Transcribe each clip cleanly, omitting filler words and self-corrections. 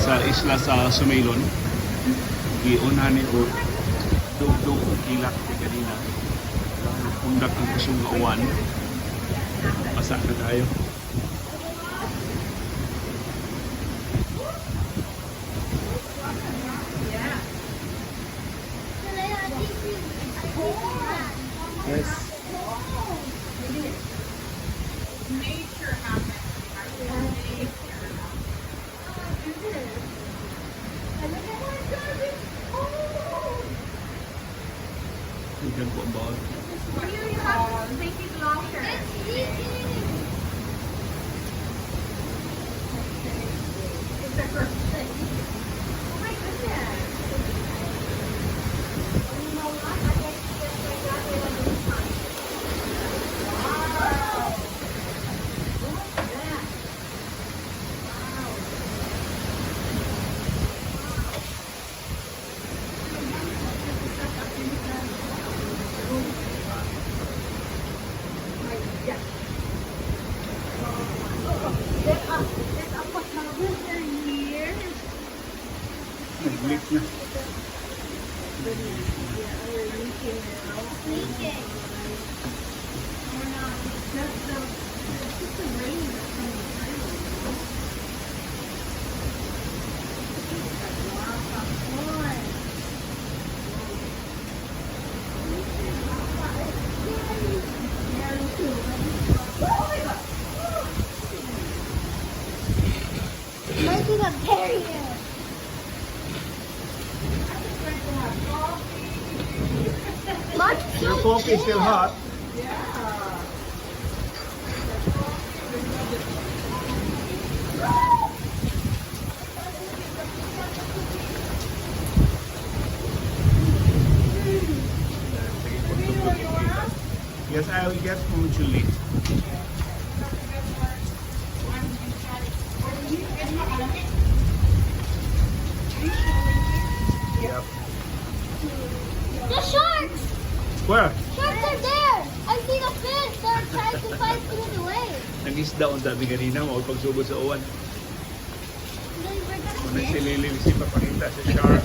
sa isla sa Sumailon. Giunahan ni o dugdug o kilak ni kanina. Pundak ang kusong uwan. Pasa na tayo. Yes. Tingnan po ang bawal. Make it longer. It's a first thing. Oh my goodness. You know what? I guess just like that way on this time. Wow. Look at that. Wow. Nag-leak na. Might be the carrier. Your coffee is still hot. Yes, I will get from Julie. Yep. The sharks! Where? Sharks are there! I see the fish! They're trying to fight through the way. Nag-isda ang sabi kanina, pagsugod sa uwan. We're Kung gonna fish. nagsilili, si papakita sa shark.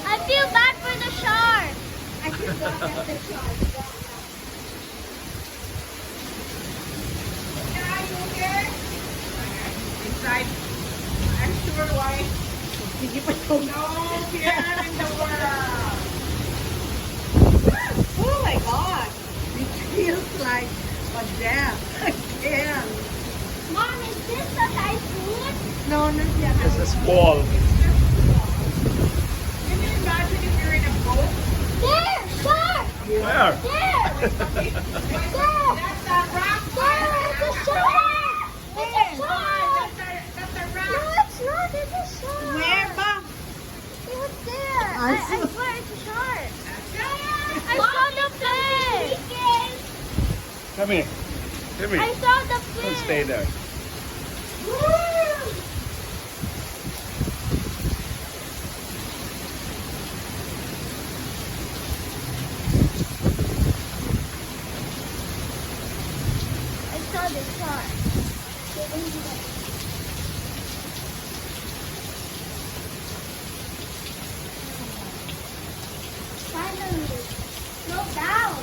I feel bad for the shark. I feel bad for the shark. Inside. I'm sure why. No fear in the world. Oh my God. It feels like a death again. Mom, is this the typhoon? No, not yet. It's a squall. Can you imagine if you're in a boat? There! Shark! Where? There! There! That's a rock. There! It's a shark! It's a shark! That's a No, rock. it's not. It's a shark. Where, ba? It was there. I swear it's a shark. I Mom, saw the fish. Come here. Come I here. saw the Don't fish. stay there. I saw the shark. Finally, slow down.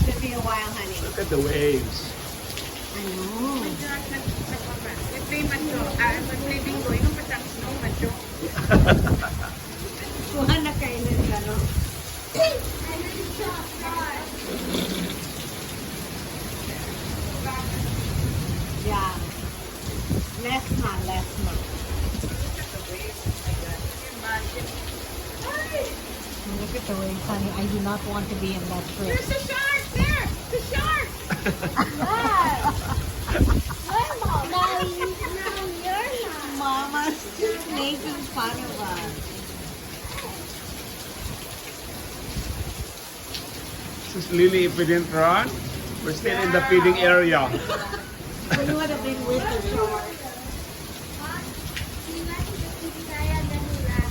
It'll be a while, honey. Look at the waves. I know. Nag-play macho. Nag-play bingo. Yung patang snow macho. Kuha na kailan ka, no? I really saw a shark. Yeah. Less na. Look at the waves, honey. I do not want to be in that trip. There's a shark there. The shark! Yeah. You're mom. Now you're not. Mama's just making fun of us. This is Lily, if we didn't run, we're still in the feeding area. We would have been with the shark. You like the feeding area and then we ran.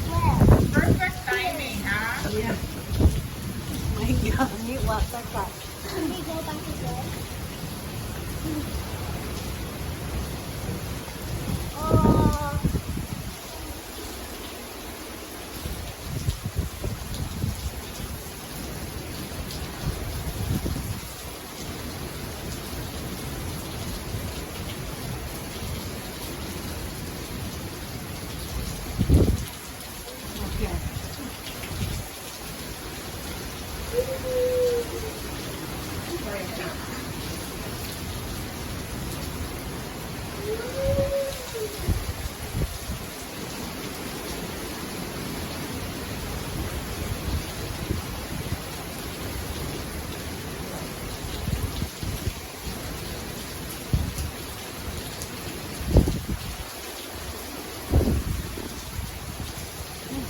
Where? Perfect timing, ha? Yeah. My God, you what the fuck? Can we go back again? Oh. Okay.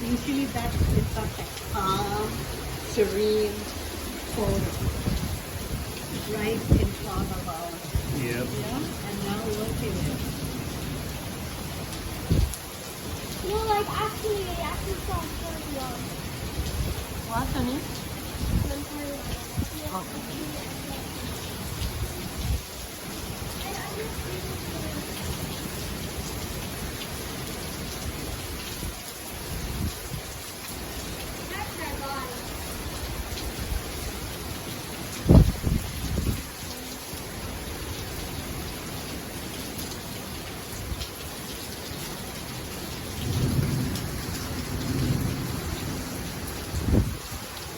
Usually that's it's such a calm, serene photo. Right in front of us. Yep. Yeah? And now look at it. No, like actually, I actually saw Ferdinand. What, honey?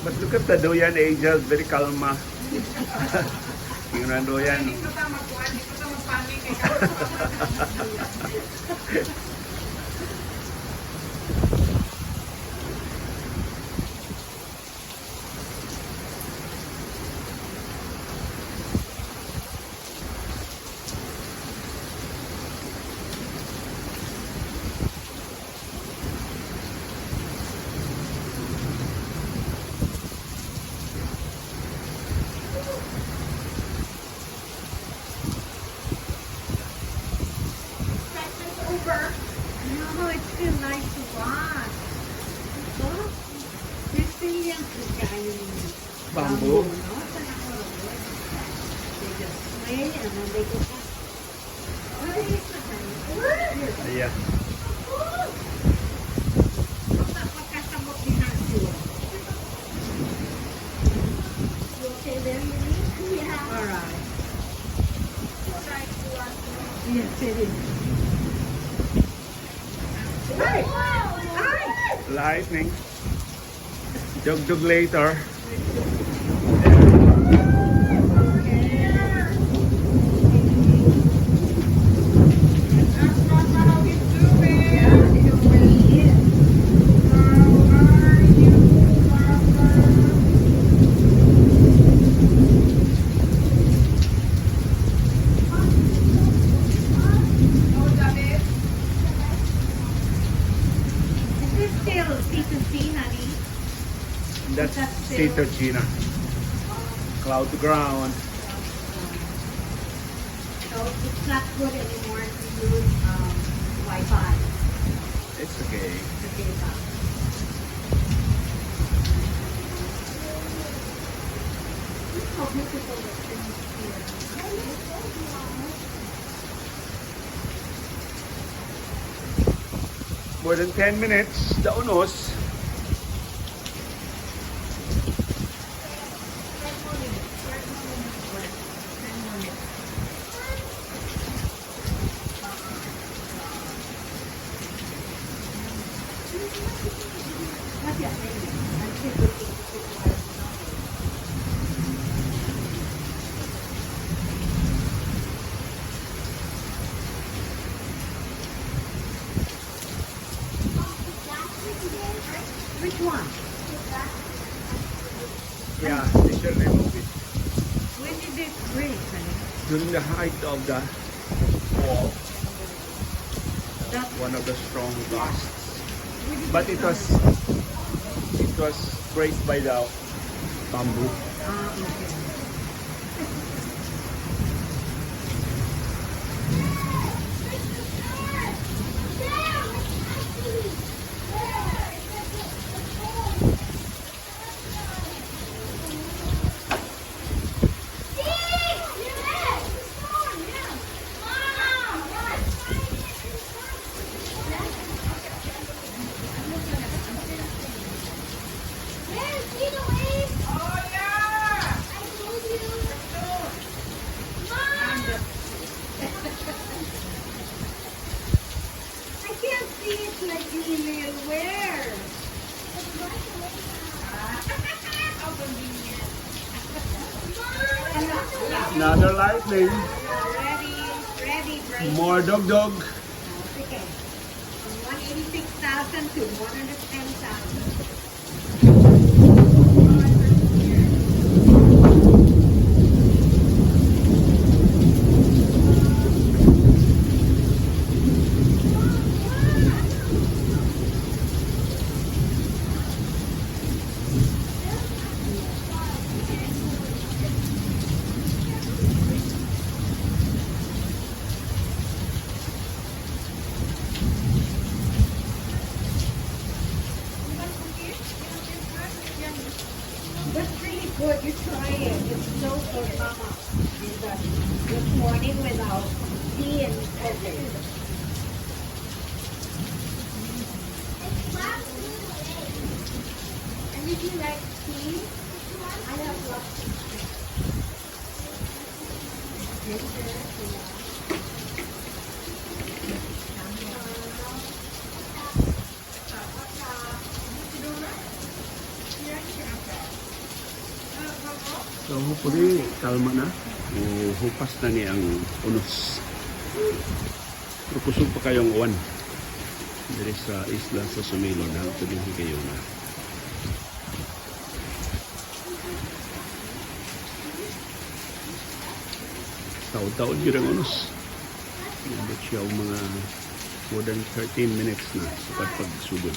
But look at the Doyan Angel, very kalma. Yung na Doyan. Hindi ko ta magkuhan, hindi ko ta magpanik. No, it's still nice to watch. Look, Brazilians is kind Bamboo. no? It's an hour of work. They just sway and then they go back. Oh, it's a honey. Yeah. Magkasabot din ang siya. You okay there, Yuri? Yeah. Alright. Yes, it is. Lightning. Jog later. That's not how we do it. Yeah, it really is. How are you, Papa? Oh, David. Is this still Tito C, honey? That's Tito Gina. Cloud to ground. So it's not good anymore to use Wi-Fi. It's okay. The data. Look how beautiful the trees here. More than 10 minutes. Daunos. Not yet, maybe. I'm still looking to see what it's not. break, honey. During the height of the fall, That one of the strong gusts. But it was braced by the bamboo. okay. I can't see it like the email. Where? Another lightning. Ready, break. More dog. Okay. From 186,000 to 110,000. That's really good. You try it. It's so good, Mama. This morning without tea and coffee. And if you like tea, I have lots of So hopefully, kalma na. Hupas na niya ang unos. Pero kusog pa kayong uwan. Dari sa isla sa Sumilon, ito din kayo na. Taon-taon yun ang unos. Nandit siya ang mga more than 13 minutes na sa pagpagsugod.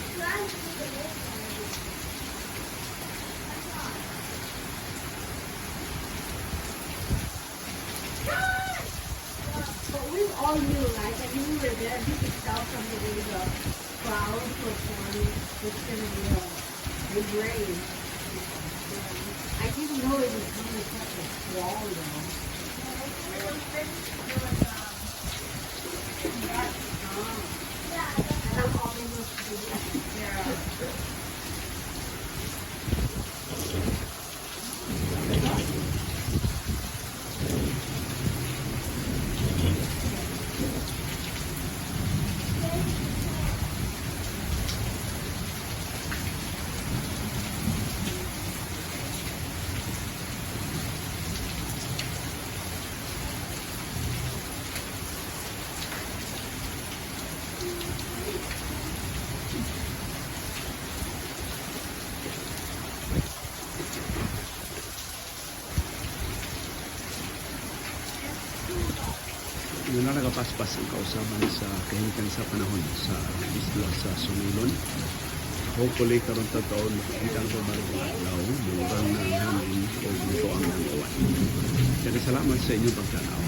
But we all knew, right? I mean, we were there. You could tell from the way the clouds were forming. It's going to be a big rain. I didn't know it was going to be such a squall, you know. And I'm almost Yun na nagapaspas ang kausaban sa kahinkan sa panahon sa isla sa Sumilon. Hopefully karon ta taon makikita ang pabalik ng adlaw, murang na ang hangin o buto ang uwan. Kaya salamat sa inyong pagtanaw.